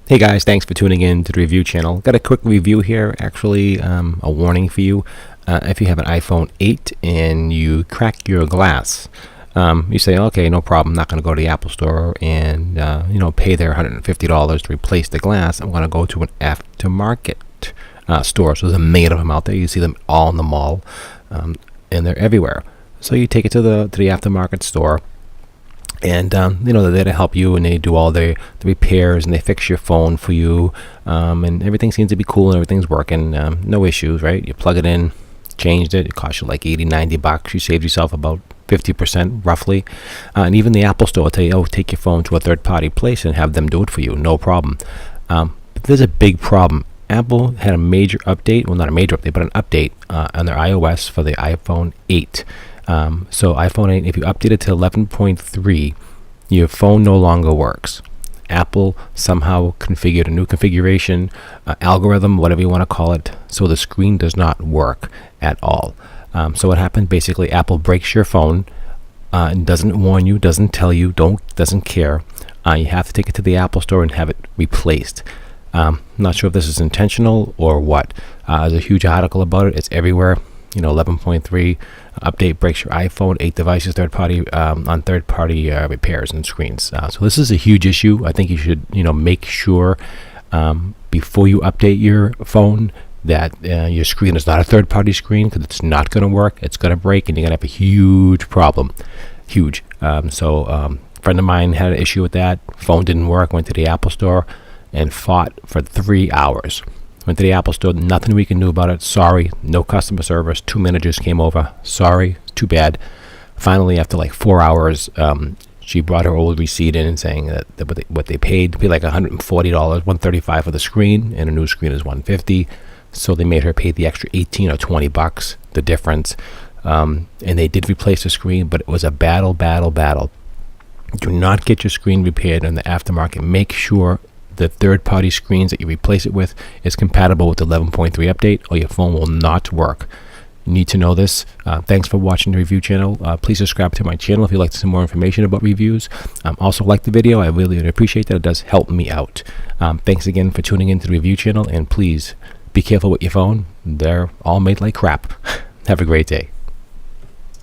Hey guys, thanks for tuning in to the review channel. Got a quick review here, actually a warning for you. If you have an iPhone 8 and you crack your glass, you say, okay, no problem, I'm not going to go to the Apple Store and pay their $150 to replace the glass. I'm going to go to an aftermarket store. So there's a million of them out there. You see them all in the mall, and they're everywhere. So you take it to the aftermarket store. And they're there to help you, and they do all the repairs, and they fix your phone for you, and everything seems to be cool and everything's working. No issues, right? You plug it in, changed it costs you like $80-90. You saved yourself about 50% roughly. And even the Apple Store will tell you, oh, take your phone to a third-party place and have them do it for you, no problem. But there's a big problem. Apple had a major update, well, not a major update, but an update on their iOS for the iPhone 8. So iPhone 8, if you update it to 11.3, your phone no longer works. Apple somehow configured a new configuration, algorithm, whatever you want to call it, so the screen does not work at all. So what happened? Basically, Apple breaks your phone and doesn't warn you, doesn't tell you, doesn't care. You have to take it to the Apple Store and have it replaced. Not sure if this is intentional or what. There's a huge article about it. It's everywhere. 11.3 update breaks your iPhone 8 devices third-party repairs and screens. So this is a huge issue. I think you should make sure before you update your phone that your screen is not a third-party screen, because it's not going to work. It's going to break, and you're going to have a huge problem. Huge. A friend of mine had an issue with that. Phone didn't work. Went to the Apple Store and fought for 3 hours. Went to the Apple Store, nothing we can do about it. Sorry, no customer service. 2 managers came over. Sorry, too bad. Finally, after like 4 hours, she brought her old receipt in saying that what they paid like $140, $135 for the screen, and a new screen is $150. So they made her pay the extra $18 or $20, the difference. And they did replace the screen, but it was a battle. Do not get your screen repaired in the aftermarket. Make sure the third-party screens that you replace it with is compatible with the 11.3 update, or your phone will not work. You need to know this. Thanks for watching the review channel. Please subscribe to my channel if you'd like some more information about reviews. Also, like the video. I really appreciate that. It does help me out. Thanks again for tuning into the review channel, and please be careful with your phone. They're all made like crap. Have a great day.